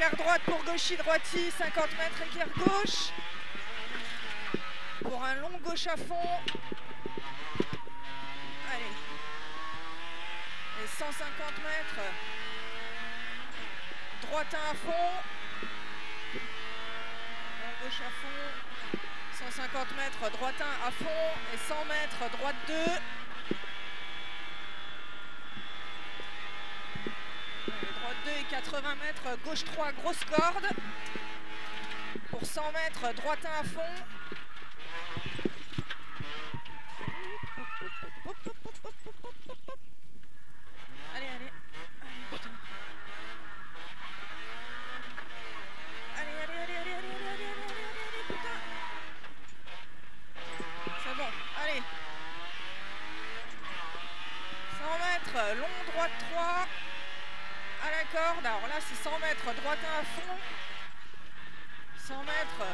écart droite pour gauchy, droiti, 50 mètres, écart gauche. Pour un long gauche à fond. Allez. Et 150 mètres. Droitin à fond. Long gauche à fond. 150 mètres, droitin à fond. Et 100 mètres, droite 2. Droite 2 et 80 mètres, gauche 3, grosse corde. Pour 100 mètres, droitin à fond. Allez, allez. Putain. Allez, allez, allez, allez, allez, allez, allez, allez, putain. C'est bon, allez. 100 mètres, long droite 3. À la corde, alors là c'est 100 mètres, droitin à fond. 100 mètres,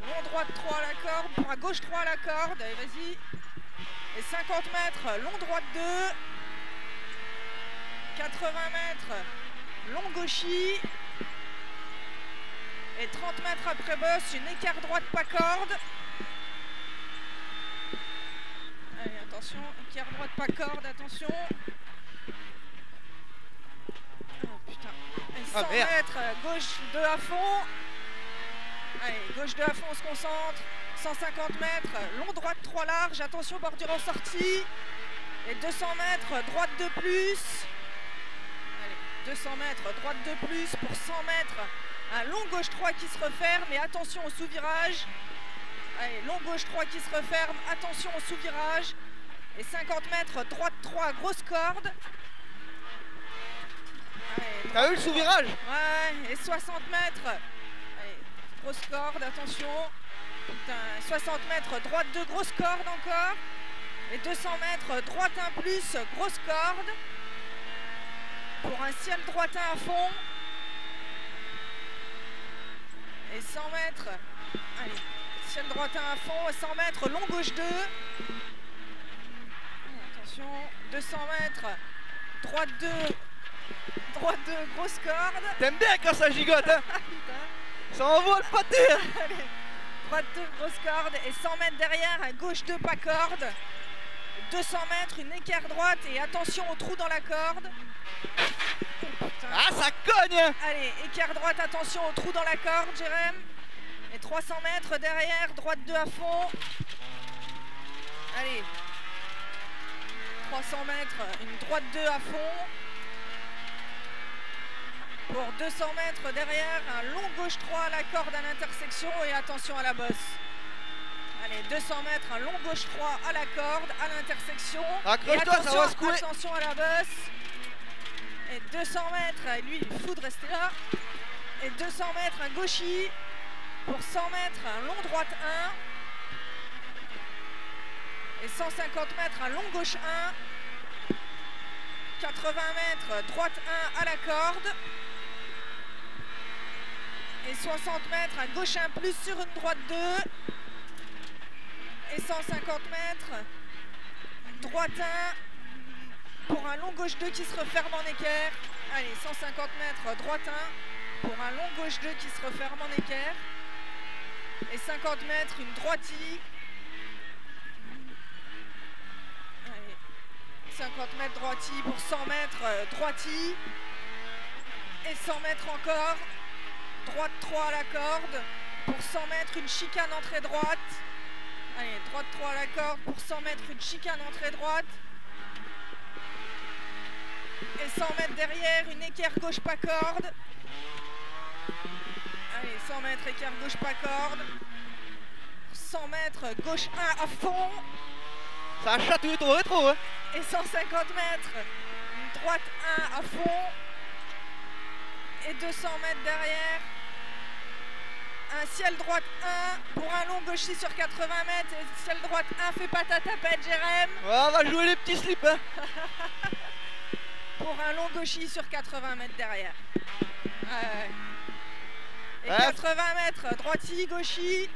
long droite 3 à la corde, pour à gauche 3 à la corde, allez vas-y. Et 50 mètres, long droite 2. 80 mètres, long gauchy. Et 30 mètres après bosse, une écart droite pas corde. Allez, attention, écart droite pas corde, attention. Oh putain. Et 100 mètres, gauche 2 à fond. Allez, gauche 2 à fond, on se concentre. 150 mètres, long droite 3 large, attention bordure en sortie. Et 200 mètres, droite 2 plus. Allez, 200 mètres, droite 2 plus pour 100 mètres. Un long gauche 3 qui se referme et attention au sous-virage. Allez, long gauche 3 qui se referme, attention au sous-virage. Et 50 mètres, droite 3, grosse corde. T'as eu le sous-virage? Ouais, et 60 mètres. Allez, grosse corde, attention. Putain, 60 mètres, droite 2, grosse corde encore. Et 200 mètres, droite 1 plus, grosse corde. Pour un ciel droitin à fond. Et 100 mètres, allez, ciel droitin à fond, 100 mètres, long gauche 2. Attention, 200 mètres, droite 2, grosse corde. T'aimes bien quand ça gigote, hein? Ça envoie le pâté, hein. Allez, droite 2, grosse corde, et 100 mètres derrière, un gauche 2, pas corde. 200 mètres, une écart droite, et attention au trou dans la corde. Ah, ça cogne! Allez, écart droite, attention au trou dans la corde, Jérém. Et 300 mètres derrière, droite 2 à fond. Allez. 300 mètres, une droite 2 à fond. Pour 200 mètres derrière, un long gauche 3 à la corde à l'intersection et attention à la bosse. Allez, 200 mètres, un long gauche 3 à la corde, à l'intersection. Accroche-toi, ça va se couler. Attention à la bosse. Et 200 mètres, lui il fout de rester là. Et 200 mètres, un gauchy. Pour 100 mètres, un long droite 1. Et 150 mètres, un long gauche 1. 80 mètres, droite 1 à la corde. Et 60 mètres, un gauche 1 plus sur une droite 2. Et 150 mètres, droite 1. Pour un long gauche 2 qui se referme en équerre. Allez, 150 mètres, droite 1. Pour un long gauche 2 qui se referme en équerre. Et 50 mètres, une droitie. Allez, 50 mètres droitie pour 100 mètres, droitie. Et 100 mètres encore. Droite 3 à la corde. Pour 100 mètres, une chicane entrée droite. Allez, droite 3 à la corde. Pour 100 mètres, une chicane entrée droite. Et 100 mètres derrière, une équerre gauche pas corde. Allez, 100 mètres, équerre gauche pas corde. 100 mètres, gauche 1 à fond. Ça a chatouillé ton rétro, hein. Et 150 mètres, une droite 1 à fond. Et 200 mètres derrière, un ciel droite 1 pour un long gauchy sur 80 mètres. Et ciel droite 1, fais pas ta tapette, Jérém. Ouais, on va jouer les petits slips, hein. Pour un long gauchy sur 80 mètres derrière. Et 80 mètres, droitie, gauchy.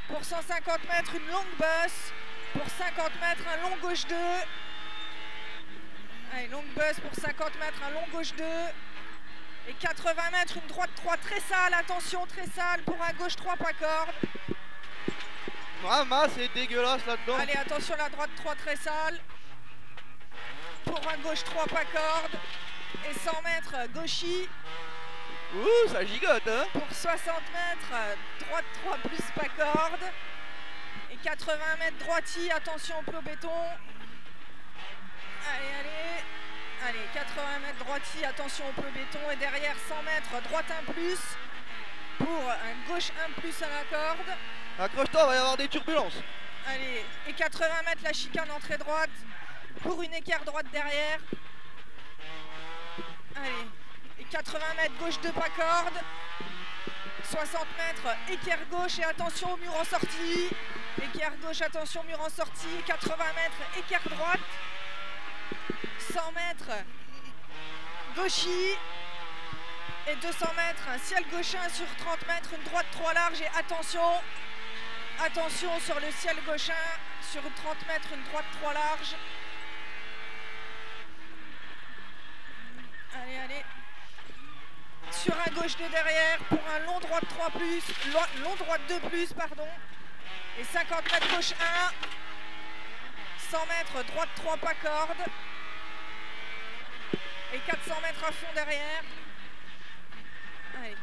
Pour 150 mètres, une longue bosse. Pour 50 mètres, un long gauche 2. Allez, longue bosse pour 50 mètres, un long gauche 2. Et 80 mètres, une droite 3 très sale, attention, très sale pour un gauche 3 pas corde. Vraiment, c'est dégueulasse là-dedans. Allez, attention, la droite 3 très sale. Pour un gauche 3 pas corde. Et 100 mètres, gauchis. Ouh, ça gigote, hein. Pour 60 mètres, droite 3 plus pas corde. Et 80 mètres, droiti, attention au plot béton. Allez, allez. Allez, 80 mètres, droiti, attention au plot béton. Et derrière, 100 mètres, droite 1 plus. Pour un gauche 1 plus à la corde. Accroche-toi, il va y avoir des turbulences. Allez, et 80 mètres, la chicane entrée droite. Pour une équerre droite derrière. Allez, et 80 mètres, gauche 2 pas corde. 60 mètres, équerre gauche et attention au mur en sortie. Équerre gauche, attention mur en sortie. 80 mètres, équerre droite. 100 mètres, gauchis. Et 200 mètres, un ciel gauchin sur 30 mètres, une droite 3 large et attention. Attention sur le ciel gauchin, sur 30 mètres, une droite 3 large. Allez, allez. Sur un gauche 2 derrière, pour un long droite 3 plus, long droite 2 plus, pardon. Et 50 mètres gauche 1. 100 mètres, droite 3 pas corde. Et 400 mètres à fond derrière. Allez.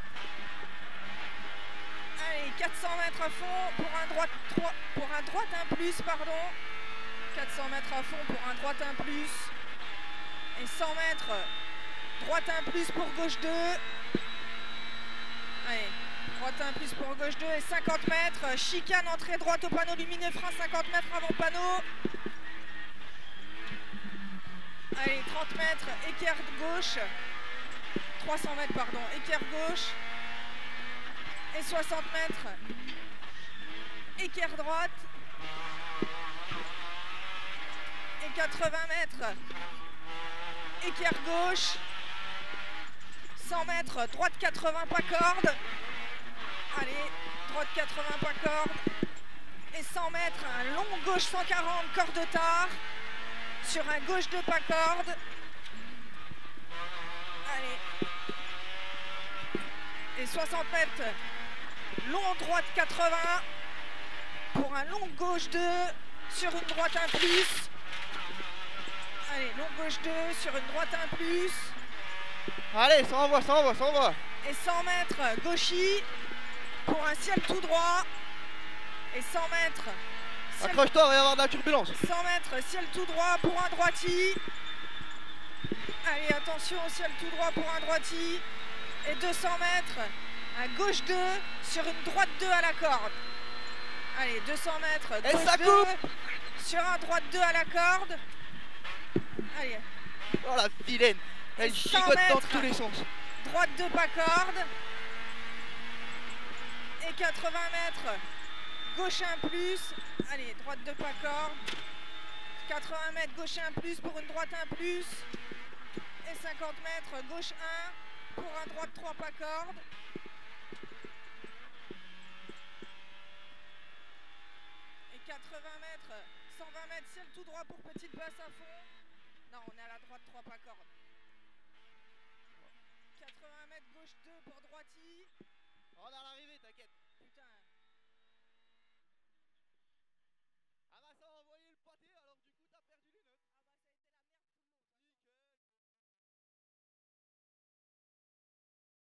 Allez, 400 mètres à fond pour un droite 3, pour un droite 1 plus, pardon. 400 mètres à fond pour un droite 1 plus. Et 100 mètres, droite 1 plus pour gauche 2. Allez, droite 1 plus pour gauche 2 et 50 mètres. Chicane, entrée droite au panneau lumineux, frein 50 mètres avant panneau. Allez, 30 mètres, équerre gauche. 300 mètres, pardon, équerre gauche. Et 60 mètres, équerre droite. Et 80 mètres, équerre gauche. 100 mètres, droite 80 pas corde. Allez, droite 80 pas corde. Et 100 mètres, un long gauche 140 corde tard. Sur un gauche 2 pas corde. Allez. Et 60 mètres, long droite 80. Pour un long gauche 2 sur une droite 1 plus. Allez, long gauche 2 sur une droite 1 plus. Allez, ça envoie, ça envoie, ça envoie. Et 100 mètres, gauchis. Pour un ciel tout droit. Et 100 mètres. Accroche-toi, il va y avoir de la turbulence. 100 mètres, ciel tout droit pour un droiti. Allez, attention, ciel tout droit pour un droiti. Et 200 mètres, un gauche 2 sur une droite 2 à la corde. Allez, 200 mètres, et gauche ça 2 coupe sur un droite 2 à la corde. Allez. Oh la vilaine, elle gigote dans tous les sens. Droite 2 pas corde. Et 80 mètres, gauche 1 plus. Allez, droite 2 pas corde. 80 mètres, gauche 1 plus pour une droite 1 plus. Et 50 mètres, gauche 1 pour un droite 3 pas corde. Et 80 mètres, 120 mètres, ciel tout droit pour petite basse à fond. Non, on est à la droite 3 pas corde. 80 mètres, gauche 2 pour droiti. On est à l'arrivée, t'inquiète. Putain.